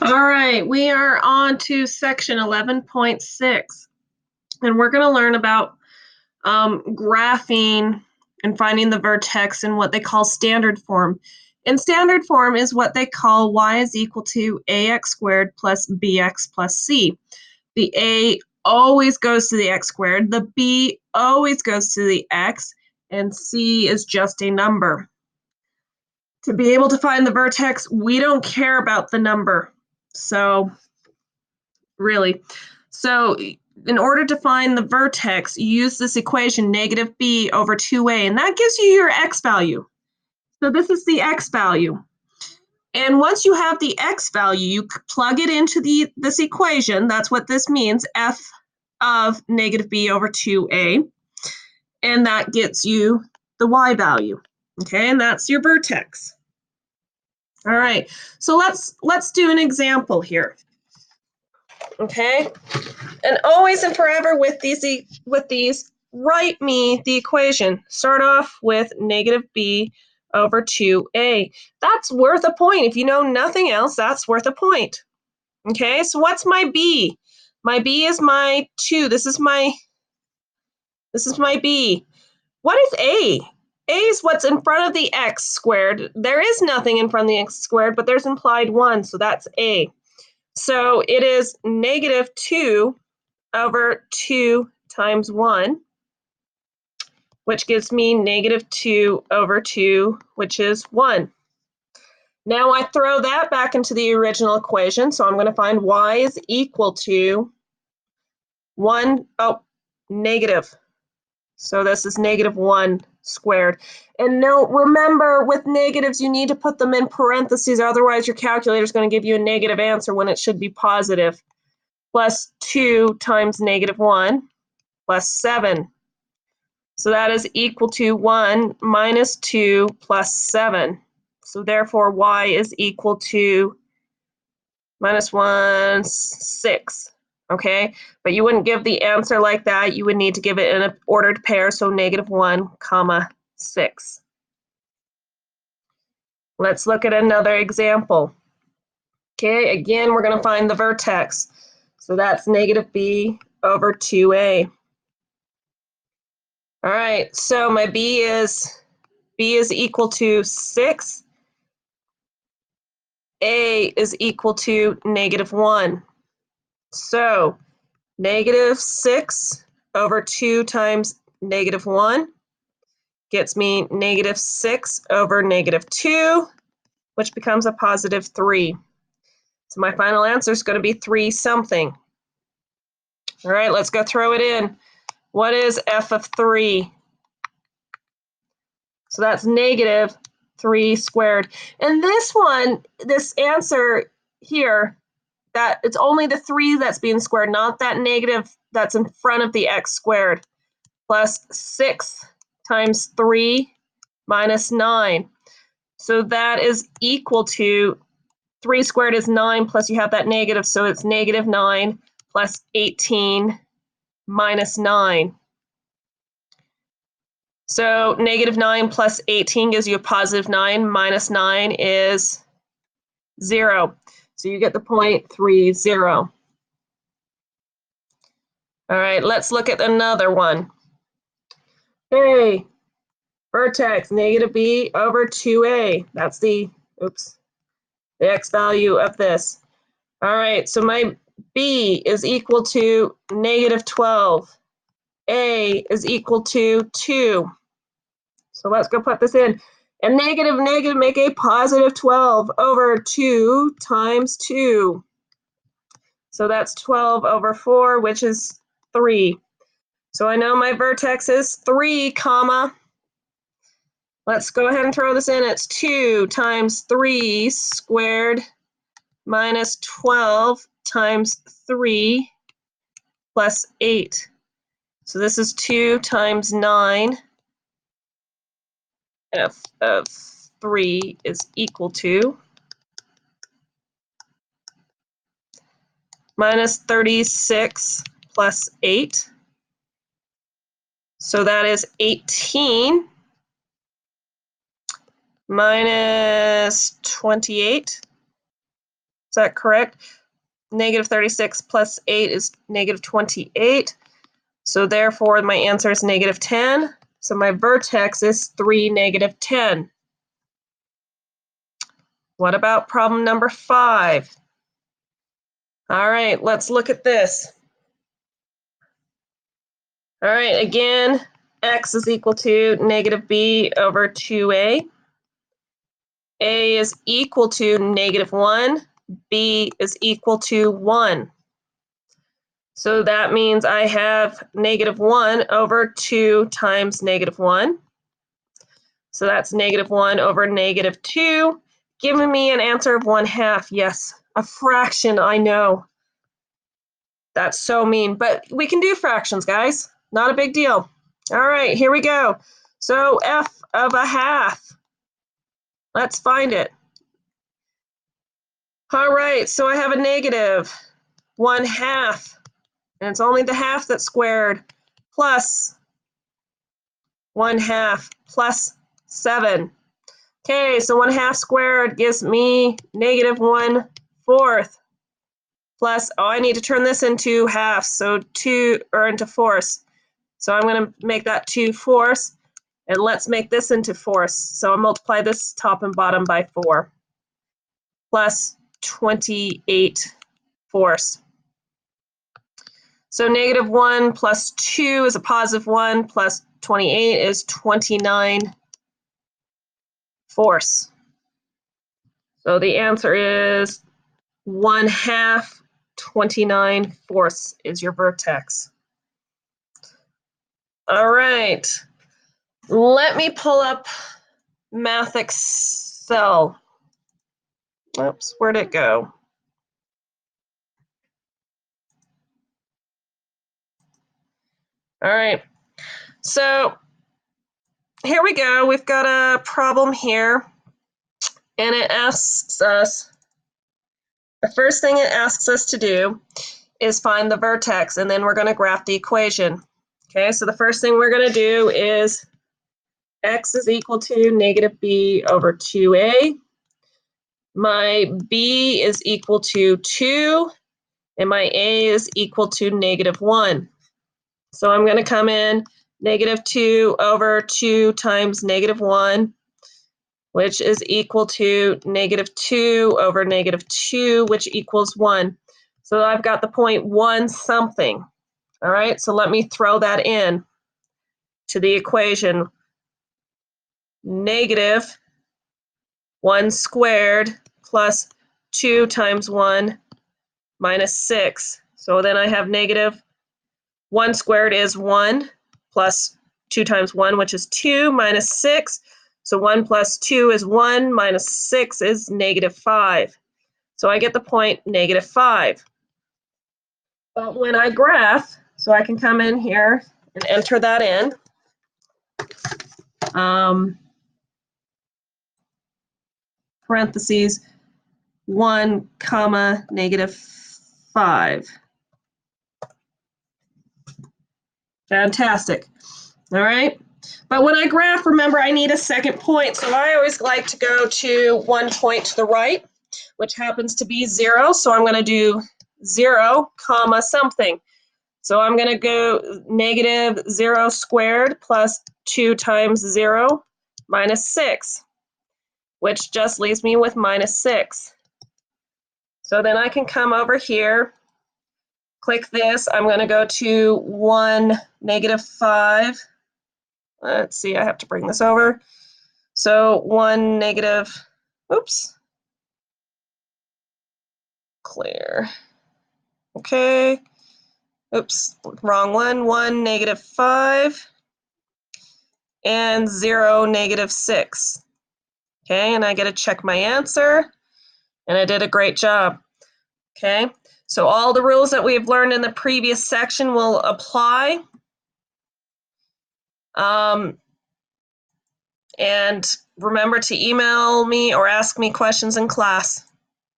All right, we are on to section 11.6, and we're going to learn about graphing and finding the vertex in what they call standard form. And standard form is what they call y is equal to ax squared plus bx plus c. The a always goes to the x squared, the b always goes to the x, and c is just a number. To be able to find the vertex, we don't care about the number. So in order to find the vertex, use this equation, negative b over 2a, and that gives you your x value. So this is the x value. And once you have the x value, you plug it into this equation. That's what this means, f of negative b over 2a. And that gets you the y value. Okay, and that's your vertex. All right, so let's do an example here. Okay, and always and forever with these, write me the equation. Start off with negative b over 2a. That's worth a point. If you know nothing else, that's worth a point. Okay, so what's my b? My b is my 2. This is my b. What is a? A is what's in front of the x squared. There is nothing in front of the x squared, but there's implied 1, so that's a. So it is negative 2 over 2 times 1, which gives me negative 2 over 2, which is 1. Now I throw that back into the original equation, so I'm going to find y is equal to negative. So this is negative 1 squared. And note, remember, with negatives, you need to put them in parentheses, otherwise your calculator is going to give you a negative answer when it should be positive. Plus 2 times negative 1 plus 7. So that is equal to 1 minus 2 plus 7. So therefore, y is equal to minus 1, 6. Okay, but you wouldn't give the answer like that. You would need to give it in an ordered pair, so negative 1, 6. Let's look at another example. Okay, again, we're going to find the vertex. So that's negative b over 2a. All right, so my b is equal to 6. A is equal to negative 1. So negative 6 over 2 times negative 1 gets me negative 6 over negative 2, which becomes a positive 3. So my final answer is going to be 3 something. All right, let's go throw it in. What is f of 3? So that's negative 3 squared. And this answer here, that it's only the 3 that's being squared, not that negative that's in front of the x squared, plus 6 times 3 minus 9. So that is equal to 3 squared is 9, plus you have that negative, so it's negative 9 plus 18 minus 9. So negative 9 plus 18 gives you a positive 9, minus 9 is 0. So you get the point 3, 0. All right, let's look at another one. Hey, vertex, negative b over 2a. That's the x value of this. All right, so my b is equal to negative 12. A is equal to 2. So let's go put this in. And negative, negative make a positive 12 over 2 times 2. So that's 12 over 4, which is 3. So I know my vertex is 3, comma. Let's go ahead and throw this in. It's 2 times 3 squared minus 12 times 3 plus 8. So this is 2 times 9. F of 3 is equal to minus 36 plus 8. So that is 18 minus 28. Is that correct? Negative 36 plus 8 is negative 28. So therefore, my answer is negative 10. So my vertex is 3, negative 10. What about problem number 5? All right, let's look at this. All right, again, x is equal to negative b over 2a. A is equal to negative 1. B is equal to 1. So that means I have negative 1 over 2 times negative 1. So that's negative 1 over negative 2, giving me an answer of 1/2. Yes, a fraction, I know. That's so mean, but we can do fractions, guys. Not a big deal. All right, here we go. So f of a half. Let's find it. All right, so I have a negative 1/2, and it's only the half that's squared, plus 1/2 plus 7. Okay, so 1/2 squared gives me negative 1/4 plus, oh, I need to turn this into halves, so 2, or into fourths. So I'm going to make that 2/4, and let's make this into fourths. So I'll multiply this top and bottom by 4, plus 28/4. So negative 1 plus 2 is a positive 1, plus 28 is 29/4. So the answer is 1/2, 29/4 is your vertex. All right, let me pull up Math Excel. Oops, where'd it go? All right, so here we go. We've got a problem here, and it asks us, the first thing it asks us to do is find the vertex, and then we're going to graph the equation. Okay, so the first thing we're going to do is x is equal to negative b over 2a. My b is equal to 2, and my a is equal to negative 1. So I'm going to come in negative 2 over 2 times negative 1, which is equal to negative 2 over negative 2, which equals 1. So I've got the point 1 something. All right, so let me throw that in to the equation. Negative 1 squared plus 2 times 1 minus 6. So then I have negative 1 squared is 1 plus 2 times 1, which is 2, minus 6. So 1 plus 2 is 1, minus 6 is negative 5. So I get the point negative 5. But when I graph, so I can come in here and enter that in. Parentheses 1 comma negative 5. Fantastic. All right. But when I graph, remember I need a second point. So I always like to go to one point to the right, which happens to be 0. So I'm going to do 0 comma something. So I'm going to go negative 0 squared plus 2 times 0 minus 6, which just leaves me with minus 6. So then I can come over here, click this. I'm going to go to 1 negative 5. Let's see, I have to bring this over. So 1 negative, oops, clear. Okay, oops, wrong one. 1 negative 5 and 0 negative 6. Okay, and I get to check my answer, and I did a great job. Okay, so all the rules that we've learned in the previous section will apply. And remember to email me or ask me questions in class.